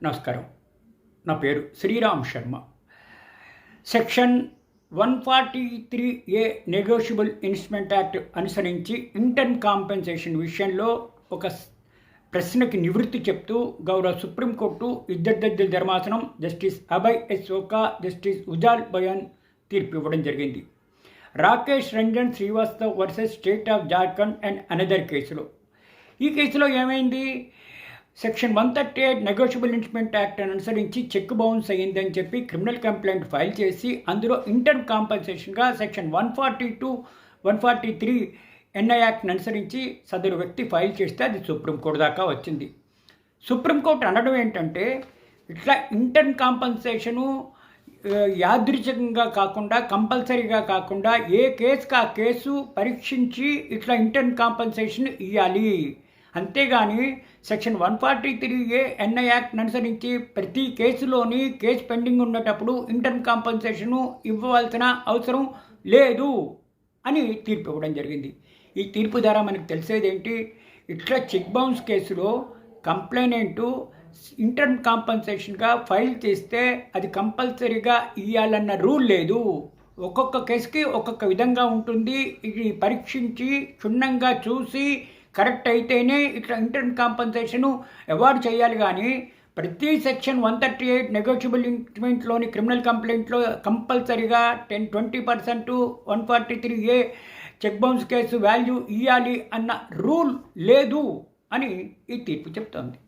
నమస్కారం. నా పేరు Sriram Sharma. Section 143A negotiable investment act అనుసరించి ఇంటర్మ్ కాంపెన్సేషన్ విషయంలో ఒక ప్రశ్నకి నివృత్తి చెప్తూ గౌరవ సుప్రీంకోర్టు ఇద్దరు జడ్జిల ధర్మాసనం justice Abhay S Oka, justice Ujjal Bhuyan తీర్పు ఇవ్వడం జరిగింది. Rakesh Ranjan Shrivastav versus state of Jharkhand and another కేసులో. ఈ కేసులో ఏమైంది? సెక్షన్ 138 నెగోషియబుల్ ఇన్వెస్ట్మెంట్ యాక్ట్ అనుసరించి చెక్ బౌన్స్ అయ్యిందని చెప్పి క్రిమినల్ కంప్లైంట్ ఫైల్ చేసి అందులో ఇంటర్మ్ కాంపన్సేషన్గా సెక్షన్ 142, 143 ఎన్ఐ యాక్ట్ని అనుసరించి సదరు వ్యక్తి ఫైల్ చేస్తే అది సుప్రీంకోర్టు దాకా వచ్చింది. సుప్రీంకోర్టు అనడం ఏంటంటే, ఇట్లా ఇంటర్మ్ కాంపన్సేషను యాదృచ్ఛికంగా కాకుండా, కంపల్సరీగా కాకుండా ఏ కేసుకి ఆ కేసు పరీక్షించి ఇట్లా ఇంటర్మ్ కాంపన్సేషన్ ఇవ్వాలి. అంతేగాని సెక్షన్ 143A ఎన్ఐ యాక్ట్ అనుసరించి ప్రతి కేసులోని కేసు పెండింగ్ ఉన్నటప్పుడు ఇంటర్మ్ కాంపన్సేషను ఇవ్వవలసిన అవసరం లేదు అని తీర్పు ఇవ్వడం జరిగింది. ఈ తీర్పు ద్వారా మనకు తెలిసేది ఏంటి? ఇట్లా చెక్ బౌన్స్ కేసులో కంప్లైనెంటు ఇంటర్మ్ కాంపన్సేషన్గా ఫైల్ చేస్తే అది కంపల్సరీగా ఇవ్వాలన్న రూల్ లేదు. ఒక్కొక్క కేసుకి ఒక్కొక్క విధంగా ఉంటుంది. ఇది పరీక్షించి క్షుణ్ణంగా చూసి కరెక్ట్ అయితేనే ఇట్లా ఇంటర్మ్ కాంపన్సేషను అవార్డు చేయాలి. కానీ ప్రతి సెక్షన్ 138 నెగోషియబుల్ ఇన్వెస్ట్మెంట్లోని క్రిమినల్ కంప్లైంట్లో కంపల్సరీగా 10-20% 143A check bounce case value ఇవ్వాలి అన్న రూల్ లేదు అని ఈ తీర్పు చెప్తోంది.